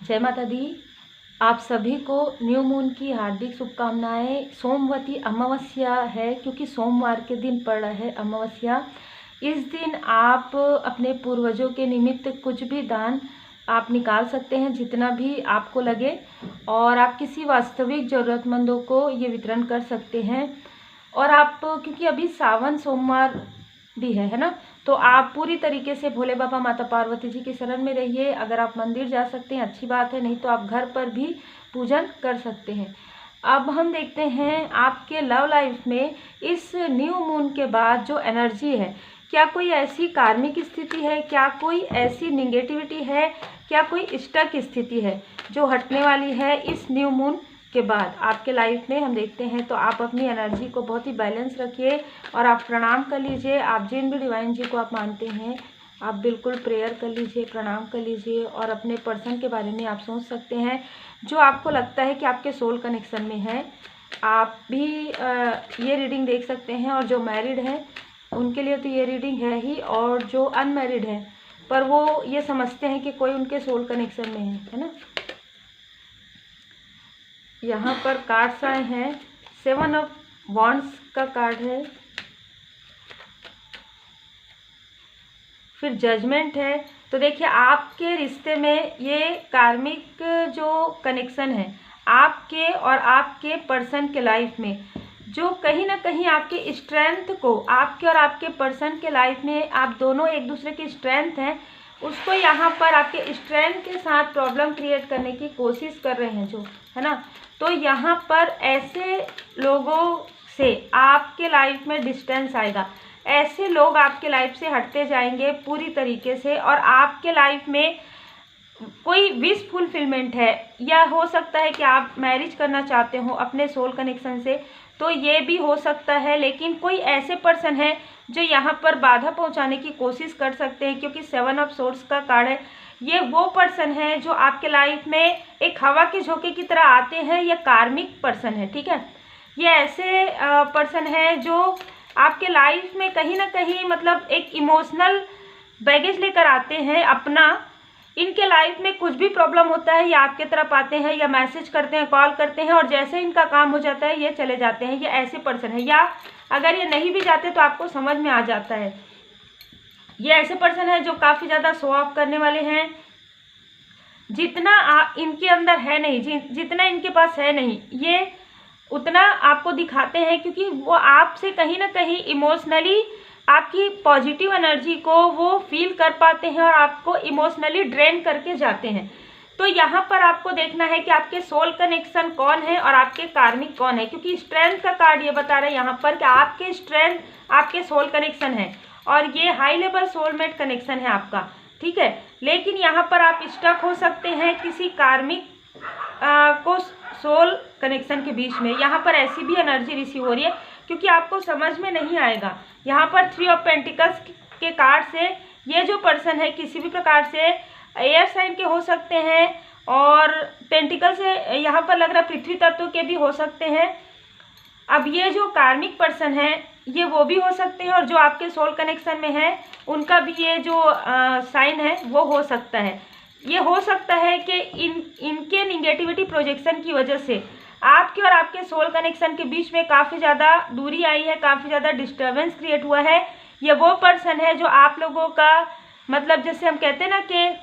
जय माता दी। आप सभी को न्यू मून की हार्दिक शुभकामनाएं। सोमवती अमावस्या है, क्योंकि सोमवार के दिन पड़ रहा है अमावस्या। इस दिन आप अपने पूर्वजों के निमित्त कुछ भी दान आप निकाल सकते हैं, जितना भी आपको लगे, और आप किसी वास्तविक ज़रूरतमंदों को ये वितरण कर सकते हैं। और आप, क्योंकि अभी सावन सोमवार भी है ना, तो आप पूरी तरीके से भोले बाबा माता पार्वती जी की शरण में रहिए। अगर आप मंदिर जा सकते हैं अच्छी बात है, नहीं तो आप घर पर भी पूजन कर सकते हैं। अब हम देखते हैं आपके लव लाइफ में इस न्यू मून के बाद जो एनर्जी है, क्या कोई ऐसी कार्मिक स्थिति है, क्या कोई ऐसी निगेटिविटी है, क्या कोई स्टक स्थिति है जो हटने वाली है इस न्यू मून के बाद आपके लाइफ में। हम देखते हैं तो आप अपनी एनर्जी को बहुत ही बैलेंस रखिए और आप प्रणाम कर लीजिए। आप जिन भी डिवाइन जी को आप मानते हैं, आप बिल्कुल प्रेयर कर लीजिए, प्रणाम कर लीजिए, और अपने पर्सन के बारे में आप सोच सकते हैं जो आपको लगता है कि आपके सोल कनेक्शन में है। आप भी ये रीडिंग देख सकते हैं, और जो मैरिड हैं उनके लिए तो ये रीडिंग है ही, और जो अनमैरिड हैं पर वो ये समझते हैं कि कोई उनके सोल कनेक्शन में है ना। यहाँ पर कार्ड्स आए हैं, 7 ऑफ वॉन्ड्स का कार्ड है, फिर जजमेंट है। तो देखिए आपके रिश्ते में ये कार्मिक जो कनेक्शन है आपके और आपके पर्सन के लाइफ में, जो कहीं ना कहीं आपके स्ट्रेंथ को, आपके और आपके पर्सन के लाइफ में आप दोनों एक दूसरे की स्ट्रेंथ हैं, उसको यहाँ पर आपके स्ट्रेंथ के साथ प्रॉब्लम क्रिएट करने की कोशिश कर रहे हैं जो है ना। तो यहाँ पर ऐसे लोगों से आपके लाइफ में डिस्टेंस आएगा, ऐसे लोग आपके लाइफ से हटते जाएंगे पूरी तरीके से, और आपके लाइफ में कोई विश फुलफिलमेंट है, या हो सकता है कि आप मैरिज करना चाहते हो अपने सोल कनेक्शन से, तो ये भी हो सकता है। लेकिन कोई ऐसे पर्सन है जो यहाँ पर बाधा पहुँचाने की कोशिश कर सकते हैं, क्योंकि 7 ऑफ सोर्ड्स का कार्ड है। ये वो पर्सन है जो आपके लाइफ में एक हवा के झोंके की तरह आते हैं, ये कार्मिक पर्सन है, ठीक है। ये ऐसे पर्सन है जो आपके लाइफ में कहीं ना कहीं मतलब एक इमोशनल बैगेज लेकर आते हैं अपना। इनके लाइफ में कुछ भी प्रॉब्लम होता है, या आपके तरफ आते हैं, या मैसेज करते हैं, कॉल करते हैं, और जैसे इनका काम हो जाता है ये चले जाते हैं। ये ऐसे पर्सन है, या अगर ये नहीं भी जाते तो आपको समझ में आ जाता है। ये ऐसे पर्सन है जो काफ़ी ज़्यादा शो ऑफ करने वाले हैं। जितना इनके अंदर है नहीं, जितना इनके पास है नहीं, ये उतना आपको दिखाते हैं, क्योंकि वो आपसे कहीं ना कहीं इमोशनली आपकी पॉजिटिव एनर्जी को वो फील कर पाते हैं और आपको इमोशनली ड्रेन करके जाते हैं। तो यहाँ पर आपको देखना है कि आपके सोल कनेक्शन कौन है और आपके कार्मिक कौन है, क्योंकि स्ट्रेंथ का कार्ड ये बता रहा है यहाँ पर कि आपके स्ट्रेंथ आपके सोल कनेक्शन है, और ये हाई लेवल सोलमेट कनेक्शन है आपका, ठीक है। लेकिन यहाँ पर आप स्टक हो सकते हैं किसी कार्मिक को सोल कनेक्शन के बीच में। यहाँ पर ऐसी भी एनर्जी रिसीव हो रही है, क्योंकि आपको समझ में नहीं आएगा। यहाँ पर 3 ऑफ पेंटिकल्स के कार्ड से ये जो पर्सन है किसी भी प्रकार से एयर साइन के हो सकते हैं, और पेंटिकल से यहाँ पर लग रहा है पृथ्वी तत्व के भी हो सकते हैं। अब ये जो कार्मिक पर्सन है ये वो भी हो सकते हैं, और जो आपके सोल कनेक्शन में है उनका भी ये जो साइन है वो हो सकता है। ये हो सकता है कि इनके निगेटिविटी प्रोजेक्शन की वजह से आपके और आपके सोल कनेक्शन के बीच में काफ़ी ज़्यादा दूरी आई है, काफ़ी ज़्यादा डिस्टर्बेंस क्रिएट हुआ है। ये वो पर्सन है जो आप लोगों का मतलब, जैसे हम कहते हैं ना कि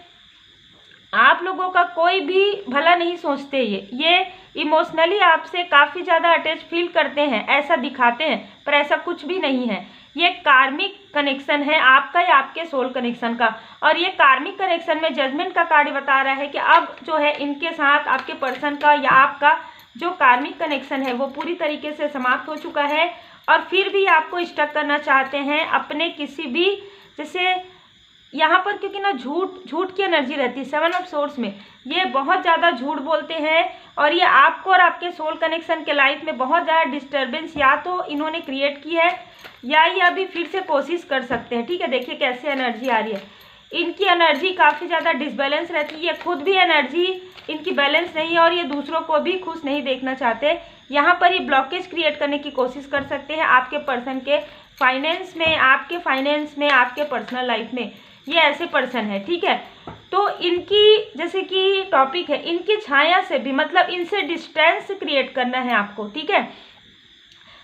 आप लोगों का कोई भी भला नहीं सोचते, ये इमोशनली आपसे काफ़ी ज़्यादा अटैच फील करते हैं, ऐसा दिखाते हैं, पर ऐसा कुछ भी नहीं है। ये कार्मिक कनेक्शन है आपका या आपके सोल कनेक्शन का, और ये कार्मिक कनेक्शन में जजमेंट का कार्ड बता रहा है कि अब जो है इनके साथ आपके पर्सन का या आपका जो कार्मिक कनेक्शन है वो पूरी तरीके से समाप्त हो चुका है। और फिर भी आपको स्टक करना चाहते हैं अपने किसी भी, जैसे यहाँ पर क्योंकि ना झूठ की एनर्जी रहती है 7 ऑफ सोर्ड्स में, ये बहुत ज़्यादा झूठ बोलते हैं, और ये आपको और आपके सोल कनेक्शन के लाइफ में बहुत ज़्यादा डिस्टर्बेंस या तो इन्होंने क्रिएट की है, या ये अभी फिर से कोशिश कर सकते हैं, ठीक है। देखिए कैसे एनर्जी आ रही है, इनकी एनर्जी काफ़ी ज़्यादा डिसबैलेंस रहती है। ये खुद भी एनर्जी इनकी बैलेंस नहीं है, और ये दूसरों को भी खुश नहीं देखना चाहते। यहाँ पर ये ब्लॉकेज क्रिएट करने की कोशिश कर सकते हैं आपके पर्सन के फाइनेंस में, आपके पर्सनल लाइफ में। ये ऐसे पर्सन है, ठीक है। तो इनकी जैसे कि टॉपिक है, इनकी छाया से भी मतलब इनसे डिस्टेंस क्रिएट करना है आपको, ठीक है।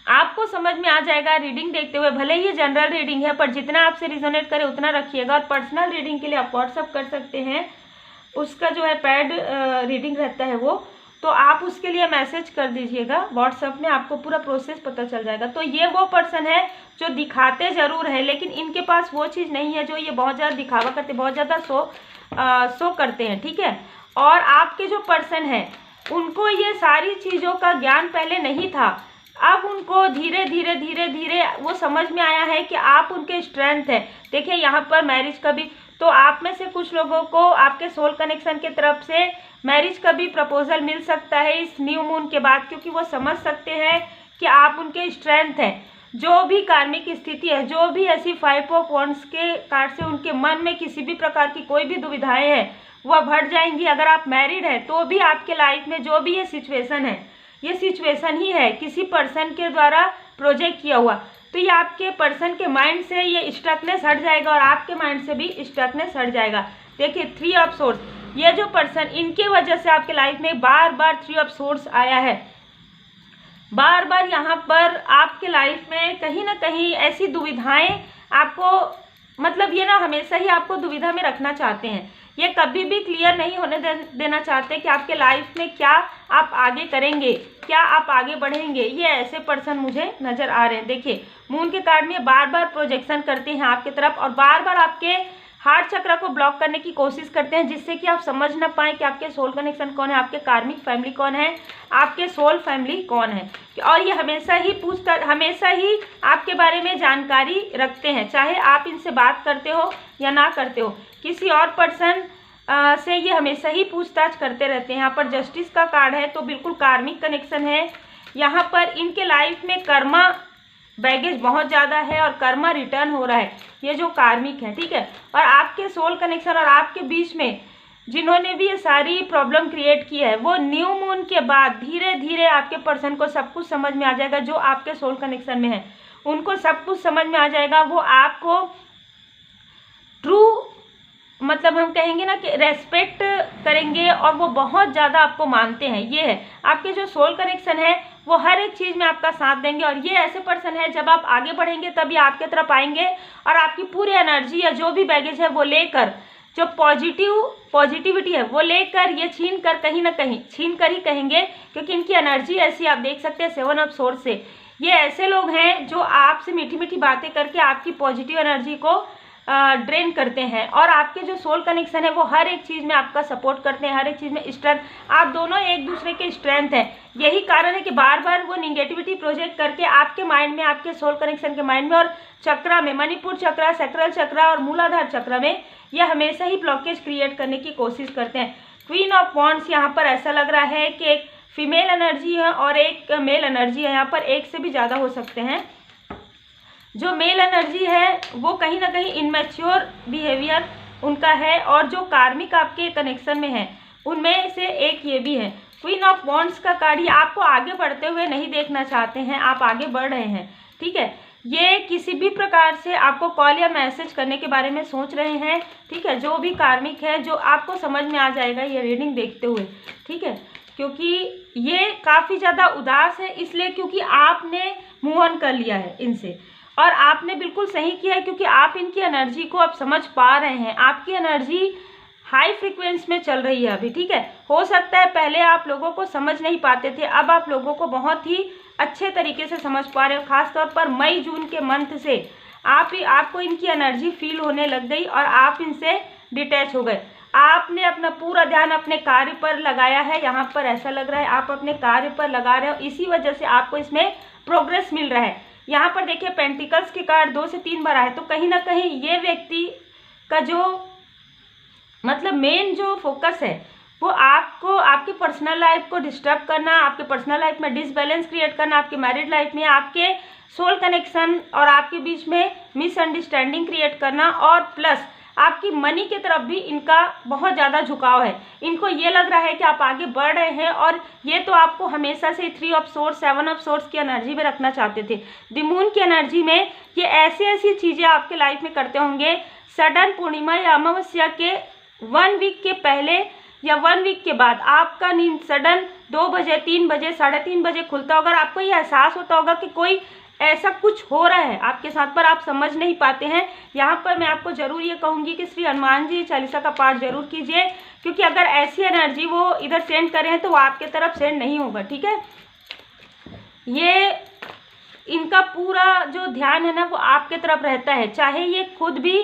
आपको समझ में आ जाएगा रीडिंग देखते हुए, भले ही जनरल रीडिंग है पर जितना आपसे रिजोनेट करे उतना रखिएगा। और पर्सनल रीडिंग के लिए आप व्हाट्सअप कर सकते हैं, उसका जो है पेड रीडिंग रहता है वो, तो आप उसके लिए मैसेज कर दीजिएगा व्हाट्सएप में, आपको पूरा प्रोसेस पता चल जाएगा। तो ये वो पर्सन है जो दिखाते ज़रूर है लेकिन इनके पास वो चीज़ नहीं है जो ये बहुत ज़्यादा दिखावा करते, बहुत ज़्यादा शो करते हैं, ठीक है। और आपके जो पर्सन है उनको ये सारी चीज़ों का ज्ञान पहले नहीं था, अब उनको धीरे धीरे वो समझ में आया है कि आप उनके स्ट्रेंथ है। देखिए यहाँ पर मैरिज का भी, तो आप में से कुछ लोगों को आपके सोल कनेक्शन की तरफ से मैरिज का भी प्रपोजल मिल सकता है इस न्यू मून के बाद, क्योंकि वो समझ सकते हैं कि आप उनके स्ट्रेंथ हैं। जो भी कार्मिक स्थिति है, जो भी ऐसी 5 ऑफ वांड्स के कार्ड से उनके मन में किसी भी प्रकार की कोई भी दुविधाएं हैं वह बढ़ जाएंगी। अगर आप मैरिड हैं तो भी आपके लाइफ में जो भी ये सिचुएशन है, ये सिचुएशन ही है किसी पर्सन के द्वारा प्रोजेक्ट किया हुआ, तो ये आपके पर्सन के माइंड से ये स्टकनेस हट जाएगा और आपके माइंड से भी स्टकनेस हट जाएगा। देखिए 3 ऑफ सोर्स, ये जो पर्सन, इनके वजह से आपके लाइफ में बार बार 3 ऑफ सोर्स आया है। बार बार यहाँ पर आपके लाइफ में कहीं ना कहीं ऐसी दुविधाएं आपको, मतलब ये ना हमेशा ही आपको दुविधा में रखना चाहते हैं। ये कभी भी क्लियर नहीं होने देना चाहते कि आपके लाइफ में क्या आप आगे करेंगे, क्या आप आगे बढ़ेंगे। ये ऐसे पर्सन मुझे नज़र आ रहे हैं। देखिए मून के कार्ड में बार बार प्रोजेक्शन करते हैं आपकी तरफ और बार बार आपके हार्ट चक्र को ब्लॉक करने की कोशिश करते हैं, जिससे कि आप समझ ना पाएँ कि आपके सोल कनेक्शन कौन है, आपके कार्मिक फैमिली कौन है, आपके सोल फैमिली कौन है। और ये हमेशा ही आपके बारे में जानकारी रखते हैं, चाहे आप इनसे बात करते हो या ना करते हो। किसी और पर्सन से ये हमेशा ही पूछताछ करते रहते हैं। यहाँ पर जस्टिस का कार्ड है, तो बिल्कुल कार्मिक कनेक्शन है। यहाँ पर इनके लाइफ में कर्मा बैगेज बहुत ज़्यादा है और कर्मा रिटर्न हो रहा है, ये जो कार्मिक है, ठीक है। और आपके सोल कनेक्शन और आपके बीच में जिन्होंने भी ये सारी प्रॉब्लम क्रिएट की है, वो न्यू मून के बाद धीरे धीरे आपके पर्सन को सब कुछ समझ में आ जाएगा। जो आपके सोल कनेक्शन में है उनको सब कुछ समझ में आ जाएगा। वो आपको ट्रू, मतलब हम कहेंगे ना कि रेस्पेक्ट करेंगे और वो बहुत ज़्यादा आपको मानते हैं। ये है आपके जो सोल कनेक्शन है, वो हर एक चीज़ में आपका साथ देंगे। और ये ऐसे पर्सन है, जब आप आगे बढ़ेंगे तभी आपके तरफ आएंगे और आपकी पूरी एनर्जी या जो भी बैगेज है वो लेकर, जो पॉजिटिविटी है वो लेकर, ये छीन कर कहीं ना कहीं छीन कर ही कहेंगे, क्योंकि इनकी एनर्जी ऐसी आप देख सकते हैं 7 ऑफ सोर्स से। ये ऐसे लोग हैं जो आपसे मीठी मीठी बातें करके आपकी पॉजिटिव एनर्जी को ड्रेन करते हैं। और आपके जो सोल कनेक्शन है वो हर एक चीज़ में आपका सपोर्ट करते हैं, हर एक चीज़ में स्ट्रेंथ, आप दोनों एक दूसरे के स्ट्रेंथ हैं। यही कारण है कि बार बार वो निगेटिविटी प्रोजेक्ट करके आपके माइंड में, आपके सोल कनेक्शन के माइंड में और चक्रा में, मणिपुर चक्रा, सैक्रल चक्रा और मूलाधार चक्र में, ये हमेशा ही ब्लॉकेज क्रिएट करने की कोशिश करते हैं। क्वीन ऑफ वॉन्ड्स यहाँ पर ऐसा लग रहा है कि एक फीमेल एनर्जी है और एक मेल एनर्जी है। यहाँ पर एक से भी ज़्यादा हो सकते हैं। जो मेल एनर्जी है वो कहीं ना कहीं इनमैच्योर बिहेवियर उनका है, और जो कार्मिक आपके कनेक्शन में है उनमें से एक ये भी है। क्वीन ऑफ वॉन्ड्स का कार्ड ही आपको आगे बढ़ते हुए नहीं देखना चाहते हैं, आप आगे बढ़ रहे हैं, ठीक है। ये किसी भी प्रकार से आपको कॉल या मैसेज करने के बारे में सोच रहे हैं, ठीक है। जो भी कार्मिक है, जो आपको समझ में आ जाएगा ये रीडिंग देखते हुए, ठीक है, क्योंकि ये काफ़ी ज़्यादा उदास है इसलिए क्योंकि आपने मूव ऑन कर लिया है इनसे, और आपने बिल्कुल सही किया है क्योंकि आप इनकी एनर्जी को अब समझ पा रहे हैं। आपकी एनर्जी हाई फ्रीक्वेंसी में चल रही है अभी, ठीक है। हो सकता है पहले आप लोगों को समझ नहीं पाते थे, अब आप लोगों को बहुत ही अच्छे तरीके से समझ पा रहे हो। खासतौर पर मई जून के मंथ से आपको इनकी एनर्जी फील होने लग गई और आप इनसे डिटैच हो गए। आपने अपना पूरा ध्यान अपने कार्य पर लगाया है। यहाँ पर ऐसा लग रहा है आप अपने कार्य पर लगा रहे हो, इसी वजह से आपको इसमें प्रोग्रेस मिल रहा है। यहाँ पर देखिए पेंटिकल्स के कार्ड 2 से 3 बार आए, तो कहीं ना कहीं ये व्यक्ति का जो मतलब मेन जो फोकस है वो आपको, आपकी पर्सनल लाइफ को डिस्टर्ब करना, आपके पर्सनल लाइफ में डिसबैलेंस क्रिएट करना, आपके मैरिड लाइफ में आपके सोल कनेक्शन और आपके बीच में मिसअंडरस्टैंडिंग क्रिएट करना, और प्लस आपकी मनी की तरफ भी इनका बहुत ज़्यादा झुकाव है। इनको ये लग रहा है कि आप आगे बढ़ रहे हैं और ये तो आपको हमेशा से 3 ऑफ सोर्स 7 ऑफ सोर्स की एनर्जी में रखना चाहते थे। द मून की एनर्जी में ये ऐसी चीज़ें आपके लाइफ में करते होंगे। सडन पूर्णिमा या अमावस्या के 1 वीक के पहले या 1 वीक के बाद आपका नींद सडन 2 बजे, 3 बजे, 3:30 बजे खुलता होगा और आपको ये एहसास होता होगा कि कोई ऐसा कुछ हो रहा है आपके साथ, पर आप समझ नहीं पाते हैं। यहाँ पर मैं आपको ज़रूर ये कहूँगी कि श्री हनुमान जी चालीसा का पाठ जरूर कीजिए, क्योंकि अगर ऐसी एनर्जी वो इधर सेंड कर रहे हैं तो वो आपके तरफ सेंड नहीं होगा, ठीक है। ये इनका पूरा जो ध्यान है ना वो आपके तरफ रहता है, चाहे ये खुद भी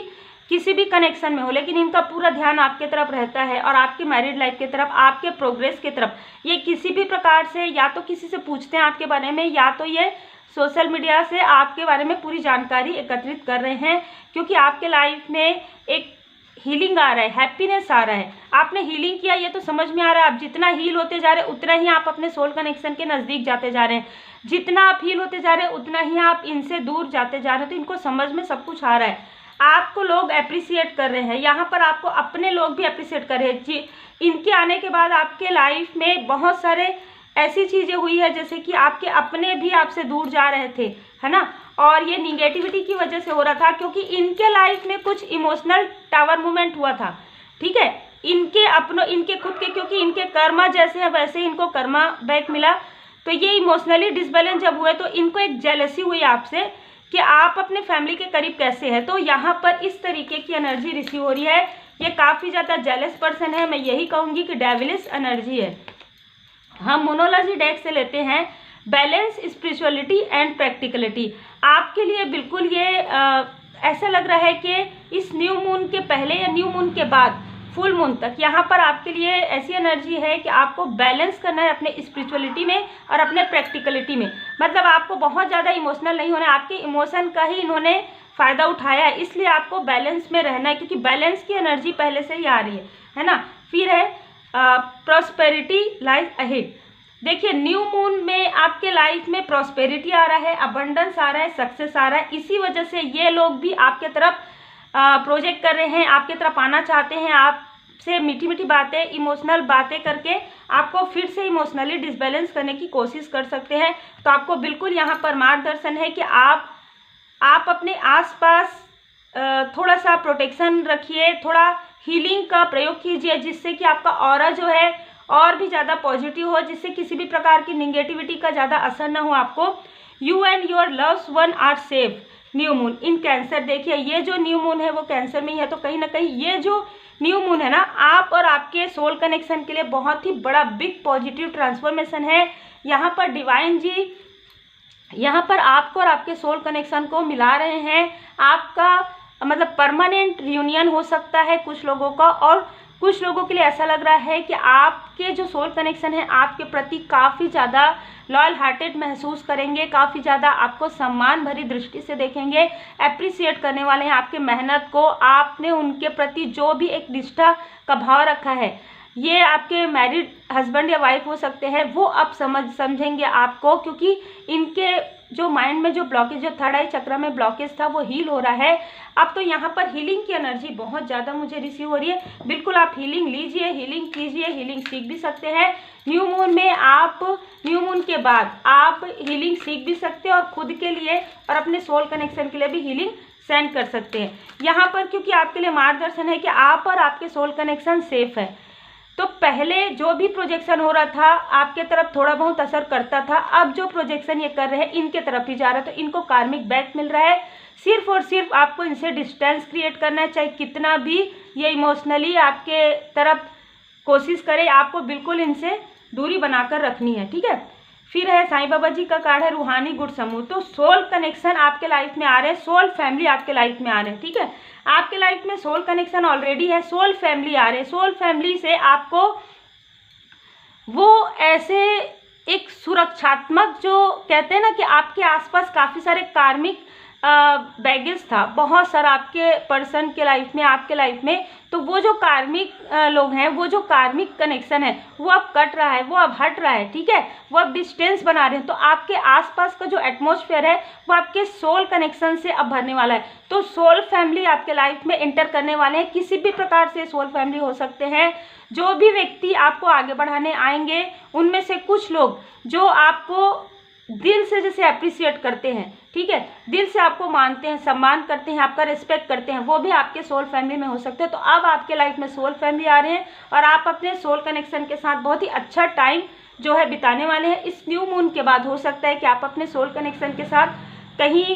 किसी भी कनेक्शन में हो, लेकिन इनका पूरा ध्यान आपके तरफ रहता है और आपकी मैरिड लाइफ की तरफ, आपके प्रोग्रेस की तरफ। ये किसी भी प्रकार से या तो किसी से पूछते हैं आपके बारे में, या तो ये सोशल मीडिया से आपके बारे में पूरी जानकारी एकत्रित कर रहे हैं, क्योंकि आपके लाइफ में एक हीलिंग आ रहा है, हैप्पीनेस आ रहा है। आपने हीलिंग किया ये तो समझ में आ रहा है, आप जितना हील होते जा रहे हैं उतना ही आप अपने सोल कनेक्शन के नज़दीक जाते जा रहे हैं, जितना आप हील होते जा रहे हैं उतना ही आप इनसे दूर जाते जा रहे हैं। तो इनको समझ में सब कुछ आ रहा है, आपको लोग अप्रिसिएट कर रहे हैं, यहाँ पर आपको अपने लोग भी अप्रिसिएट कर रहे हैं जी। इनके आने के बाद आपके लाइफ में बहुत सारे ऐसी चीज़ें हुई है जैसे कि आपके अपने भी आपसे दूर जा रहे थे, है ना, और ये निगेटिविटी की वजह से हो रहा था, क्योंकि इनके लाइफ में कुछ इमोशनल टावर मूवमेंट हुआ था, ठीक है। इनके अपनों, इनके खुद के, क्योंकि इनके कर्मा जैसे है वैसे ही इनको कर्मा बैक मिला। तो ये इमोशनली डिसबैलेंस जब हुए तो इनको एक जेलसी हुई आपसे कि आप अपने फैमिली के करीब कैसे हैं। तो यहाँ पर इस तरीके की एनर्जी रिसीव हो रही है, ये काफ़ी ज़्यादा जेलस पर्सन है। मैं यही कहूँगी कि डेविलिश एनर्जी है। हम मोनोलॉजी डेक से लेते हैं बैलेंस, स्पिरिचुअलिटी एंड प्रैक्टिकलिटी। आपके लिए बिल्कुल ये ऐसा लग रहा है कि इस न्यू मून के पहले या न्यू मून के बाद फुल मून तक यहाँ पर आपके लिए ऐसी एनर्जी है कि आपको बैलेंस करना है अपने स्पिरिचुअलिटी में और अपने प्रैक्टिकलिटी में। मतलब आपको बहुत ज़्यादा इमोशनल नहीं होना है, आपके इमोशन का ही इन्होंने फ़ायदा उठाया है, इसलिए आपको बैलेंस में रहना है, क्योंकि बैलेंस की एनर्जी पहले से ही आ रही है ना। फिर है प्रॉस्पेरिटी लाइज अहेड। देखिए न्यू मून में आपके लाइफ में प्रॉस्पेरिटी आ रहा है, अबंडेंस आ रहा है, सक्सेस आ रहा है। इसी वजह से ये लोग भी आपके तरफ प्रोजेक्ट कर रहे हैं, आपके तरफ आना चाहते हैं, आपसे मीठी मीठी बातें, इमोशनल बातें करके आपको फिर से इमोशनली डिसबैलेंस करने की कोशिश कर सकते हैं। तो आपको बिल्कुल यहाँ पर मार्गदर्शन है कि आप अपने आसपास थोड़ा सा प्रोटेक्शन रखिए, थोड़ा हीलिंग का प्रयोग कीजिए, जिससे कि आपका ऑरा जो है और भी ज़्यादा पॉजिटिव हो, जिससे किसी भी प्रकार की निगेटिविटी का ज़्यादा असर न हो आपको। You and your loved one are safe new moon in Cancer. देखिए ये जो न्यू मून है वो कैंसर में ही है, तो कहीं ना कहीं ये जो न्यू मून है ना, आप और आपके सोल कनेक्शन के लिए बहुत ही बड़ा बिग पॉजिटिव ट्रांसफॉर्मेशन है। यहाँ पर डिवाइन जी यहाँ पर आपको और आपके सोल कनेक्शन को मिला रहे हैं। आपका मतलब परमानेंट रियूनियन हो सकता है कुछ लोगों का, और कुछ लोगों के लिए ऐसा लग रहा है कि आपके जो सोल कनेक्शन है आपके प्रति काफ़ी ज़्यादा लॉयल हार्टेड महसूस करेंगे, काफ़ी ज़्यादा आपको सम्मान भरी दृष्टि से देखेंगे, अप्रिसिएट करने वाले हैं आपके मेहनत को। आपने उनके प्रति जो भी एक निष्ठा का भाव रखा है, ये आपके मैरिड हस्बैंड या वाइफ हो सकते हैं, वो अब समझेंगे आपको, क्योंकि इनके जो माइंड में जो ब्लॉकेज, जो थर्ड आई चक्र में ब्लॉकेज था वो हील हो रहा है। अब तो यहाँ पर हीलिंग की एनर्जी बहुत ज़्यादा मुझे रिसीव हो रही है। बिल्कुल आप हीलिंग लीजिए, हीलिंग कीजिए, हीलिंग सीख भी सकते हैं। न्यू मून में आप, न्यू मून के बाद आप हीलिंग सीख भी सकते हैं और खुद के लिए और अपने सोल कनेक्शन के लिए भी हीलिंग सेंड कर सकते हैं यहाँ पर, क्योंकि आपके लिए मार्गदर्शन है कि आप और आपके सोल कनेक्शन सेफ है। तो पहले जो भी प्रोजेक्शन हो रहा था आपके तरफ थोड़ा बहुत असर करता था, अब जो प्रोजेक्शन ये कर रहे हैं इनके तरफ ही जा रहा है, तो इनको कार्मिक बैक मिल रहा है। सिर्फ और सिर्फ आपको इनसे डिस्टेंस क्रिएट करना है, चाहे कितना भी ये इमोशनली आपके तरफ कोशिश करे, आपको बिल्कुल इनसे दूरी बनाकर रखनी है, ठीक है। फिर है साईं बाबा जी का कार्ड है रूहानी गुड समूह। तो सोल कनेक्शन आपके लाइफ में आ रहे हैं, सोल फैमिली आपके लाइफ में आ रहे हैं, ठीक है। आपके लाइफ में सोल कनेक्शन ऑलरेडी है, सोल फैमिली आ रहे हैं। सोल फैमिली से आपको वो ऐसे एक सुरक्षात्मक, जो कहते हैं ना कि आपके आसपास काफ़ी सारे कार्मिक बैगेज था, बहुत सारा आपके पर्सन के लाइफ में, आपके लाइफ में, तो वो जो कार्मिक लोग हैं, वो जो कार्मिक कनेक्शन है वो अब कट रहा है, वो अब हट रहा है, ठीक है। वो अब डिस्टेंस बना रहे हैं। तो आपके आसपास का जो एटमॉस्फेयर है वो आपके सोल कनेक्शन से अब भरने वाला है। तो सोल फैमिली आपके लाइफ में एंटर करने वाले हैं, किसी भी प्रकार से सोल फैमिली हो सकते हैं। जो भी व्यक्ति आपको आगे बढ़ाने आएंगे उनमें से कुछ लोग जो आपको दिल से जैसे अप्रिशिएट करते हैं, ठीक है, दिल से आपको मानते हैं, सम्मान करते हैं, आपका रिस्पेक्ट करते हैं, वो भी आपके सोल फैमिली में हो सकते हैं। तो अब आपके लाइफ में सोल फैमिली आ रहे हैं और आप अपने सोल कनेक्शन के साथ बहुत ही अच्छा टाइम जो है बिताने वाले हैं। इस न्यू मून के बाद हो सकता है कि आप अपने सोल कनेक्शन के साथ कहीं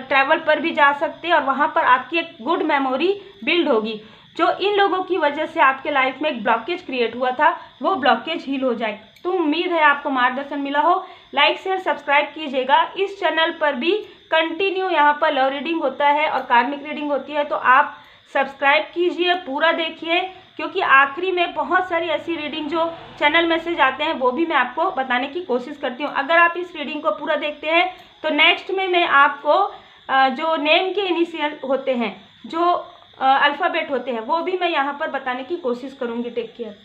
ट्रैवल पर भी जा सकते हैं और वहाँ पर आपकी एक गुड मेमोरी बिल्ड होगी, जो इन लोगों की वजह से आपके लाइफ में एक ब्लॉकेज क्रिएट हुआ था, वो ब्लॉकेज हील हो जाए। तो उम्मीद है आपको मार्गदर्शन मिला हो। लाइक शेयर सब्सक्राइब कीजिएगा। इस चैनल पर भी कंटिन्यू यहाँ पर लव रीडिंग होता है और कार्मिक रीडिंग होती है, तो आप सब्सक्राइब कीजिए, पूरा देखिए, क्योंकि आखिरी में बहुत सारी ऐसी रीडिंग जो चैनल मैसेज आते हैं वो भी मैं आपको बताने की कोशिश करती हूँ। अगर आप इस रीडिंग को पूरा देखते हैं तो नेक्स्ट में मैं आपको जो नेम के इनिशियल होते हैं, जो अल्फ़ाबेट होते हैं, वो भी मैं यहाँ पर बताने की कोशिश करूँगी। Take care.